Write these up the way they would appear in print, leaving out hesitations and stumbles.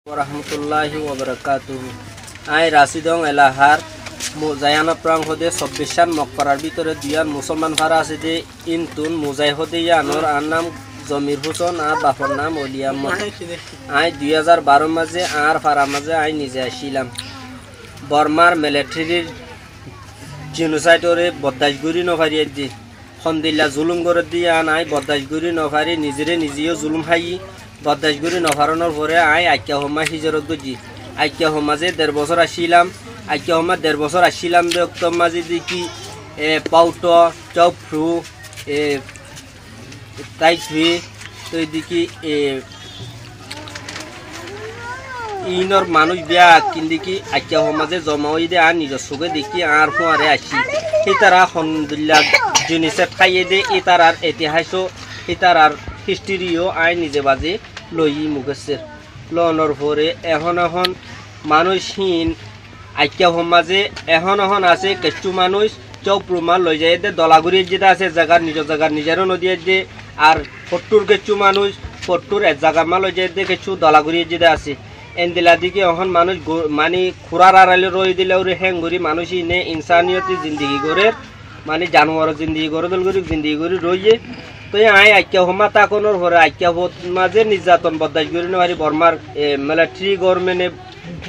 warahmatullahi wabarakatuh. Ai Rasidong Elahar Muzayana Prang Hode Sobbishan Mokparar Bitore Dian Musulman Faraside Intun Muzay Hode Yanor Annam Zomir Huson আর বাপর নাম oleum I 2012 মাঝে আর ফারা মাঝে I নিজে আসিলাম বর্মার মিলিটারির জেনোসাইডরে বদাশগুরি নফারিয়ে দি খন্দিল্লা জুলুম করে দিয়ে আই বদাশগুরি নফারি নিজেরে নিজেও জুলুম খাই বদাশগুরি নফারণের পরে আই আইক্যা হোমা হিজরত গজি আইক্যা হোমাজে 1.5 বছর আসিলাম আইক্যা হোমা 1.5 বছর আসিলাম দেখতো মাঝে দেখি পাউট চৌফ্রু তাই তো এদিকে ইনর মানুষ বিয়া কিন্দিকি আইক্যা হোমাজে জমা হয়ে দে আর নিজের চোখে দেখি আর ফুয়ারে আসি সেই তারা আলহামদুলিল্লাহ জিনিসে খাইয়ে দে এই তারার ইতিহাসও এই তারার হিস্ট্রিও আই নিজে বাজে লই মুখের লনের পরে এখন মানুষহীন আইক্যা হোমাজে এখন আছে কিছু মানুষ চৌপ্রমা লই যায় দে দলাগুড়ির যেটা আছে জায়গার নিজেরও নদী যে আর ফট্টুর কিছু মানুষ ফট্টুর এক জায়গা মা লই যায় দে কিছু দলাগুড়ির যেটা আছে এনদিলা দিকে এখন মানুষ মানে খুরার আড়ালে রই দিলে ওরে হ্যাঙ্গুরি মানুষই নে ইনসানিয়তি জিন্দিগি করে মানে জানোয়ার জিন্দিগি করে দলগুড়ি জিন্দিগি করে রইয়ে তো আই আইক্যা হোমা তাকনোর পরে আইক্যা মাঝে নির্যাতন বদাশ করি নারি বর্মার মিলিটারি গভর্নমেন্টে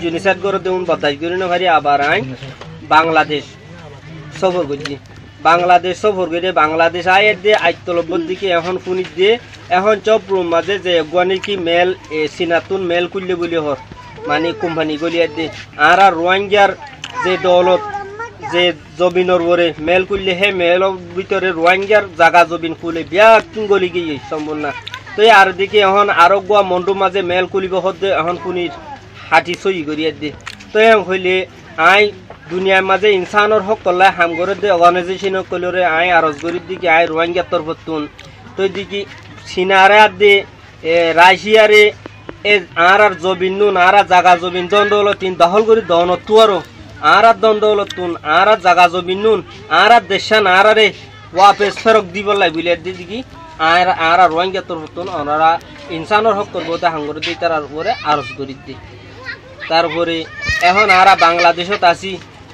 জেনোসাইড করে দেউন বদাশ করি নারি আবার আই বাংলাদেশ সফর করছি বাংলাদেশ সফর করে বাংলাদেশ আয়ের দিয়ে আইতলব্বর দিকে এখন শুনি দিয়ে এখন চব মাঝে যে গুয়ানি কি মেল সিনাতুন মেল করলে বলি হর মানে কোম্পানি গলিয়ার দিয়ে আর রোহিঙ্গার যে দলত যে জমিনের পরে মেল করলে হে মেলের ভিতরে রোহিঙ্গার জাগা জমিন খুলে বিয়া গলি গিয়ে সম্পূর্ণ তো আর দিকে এখন আরো গুয়া মন্ডু মাঝে মেল খুলিব হতে এখন শুনি হাঁটি সই করিয়ার দিয়ে তো এখন হইলে আই দুনিয়ার মাঝে ইনসানোর হক তল্লায় হাম করে দিয়ে অর্গানাইজেশন কলরে আই আরজ গরিব দিকে আই রোহিঙ্গার তরফতুন তো দিকে সিনারে দিয়ে রাশিয়ারে আর জবিন নুন আর জাগা জবিন দণ্ডল তিন দখল করি দনতু আর দণ্ডল তুন আর জাগা জবিন নুন আর দেশান আর ওয়াপেস ফেরক দিব লাই বুলিয়ে দি দিকে আর রোহিঙ্গার তরফতুন ওনারা ইনসানোর হক করবো তা হাম করে দিয়ে তার উপরে আরজ করি দি তারপরে এখন আর বাংলাদেশত আসি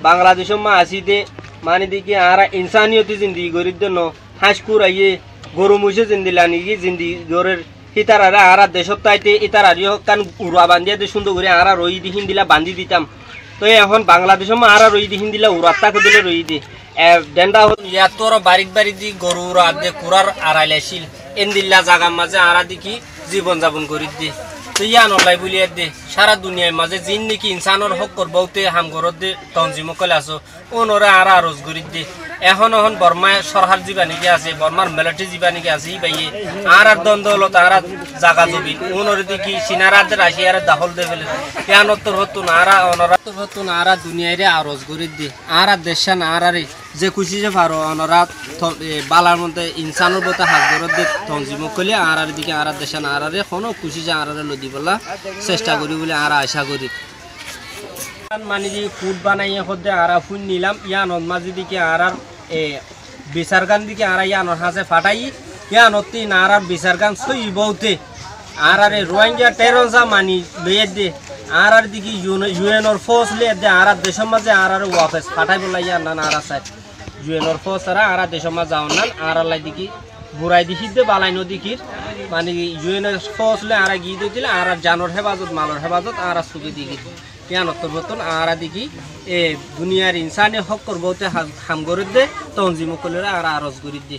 বাংলাদেশ মা আসি দে মানে দেখি আর ইনসানিয়তি জিন্দিগি গরিব দেন হাঁস কুড়াইয়ে গরু মুছে জিন্দিলা নিকি জিন্দিগি গরের হিতারা আর দেশত তাইতে ইতারারিও কান উড়া বান্ধিয়া দিয়ে সুন্দর করে আর রই দি হিন্দিলা বান্ধি দিতাম তো এখন বাংলাদেশ মা আর রই দি হিন্দিলা উড়াত্তা দিলে রই দি ডেন্ডা হল ইয়াতর বারিক দি গরু উড়া দিয়ে কুড়ার আড়াইলাইছিল এনদিল্লা জাগার মাঝে আর দেখি জীবন যাপন করি দি তো ইয়া নলাই বুলিয়ে দে সারা দুনিয়ার মাঝে জিন নাকি ইনসানোর হক করবতে হাম ঘরত দে তঞ্জিম কলে আসো ওনরে আর আরজ করি দে এখন বর্মায় সরকার যাবা নাকি আছে বর্মার মিলিটারি যাবা নাকি আছে বাইয়ে আর দ্বন্দ্বলত আর জাগা জবি ওনরে দেখি সিনারাদের রাশিয়ার দখল দে ফেলে ইয়ানত্তর হতুন আর অনরাত্তর হতুন আর দুনিয়ারে আরজ করি দে আর দেশান আর যে খুশি যে পারো অনরা বালার মধ্যে ইনসানোর বলতে হাত ঘরত দে তঞ্জিম কলে আর দিকে আর দেশান আর কোনো খুশি যে আর লদি বলা চেষ্টা করি বলে আর আশা করি মানে যে ফুড বানাইয়ে হতে আর ফুল নিলাম ইয়ানত মাঝে দিকে আর বিচার গান দিকে আর ইয়ানোর হাসে ফাটাই ইয়ানত তিন আর বিচার গান সই বউতে আর রোহিঙ্গা টেরোজা মানি লইয়ে দে আর দিকে ইউএনর ফোর্স লিয়ে দে আর দেশের মাঝে আর ওয়াফেস ফাটাই বলা ইয়ার নান আর সাইড ইউএনর ফোর্স আর দেশের মাঝে যাওয়ার নান আর লাই দিকে বুড়াই দেখি দে বালাই নদীকির মানে ইউএনএর ফোর্স লে আর গিয়ে দিলে আর জানোর হেফাজত মালর হেফাজত আর সুখী দিকে ইয়ানত্তর বতন আর দেখি দুনিয়ার ইনসানে হক করবতে হাম করে দে তঞ্জিম করলে আর আরজ করি দে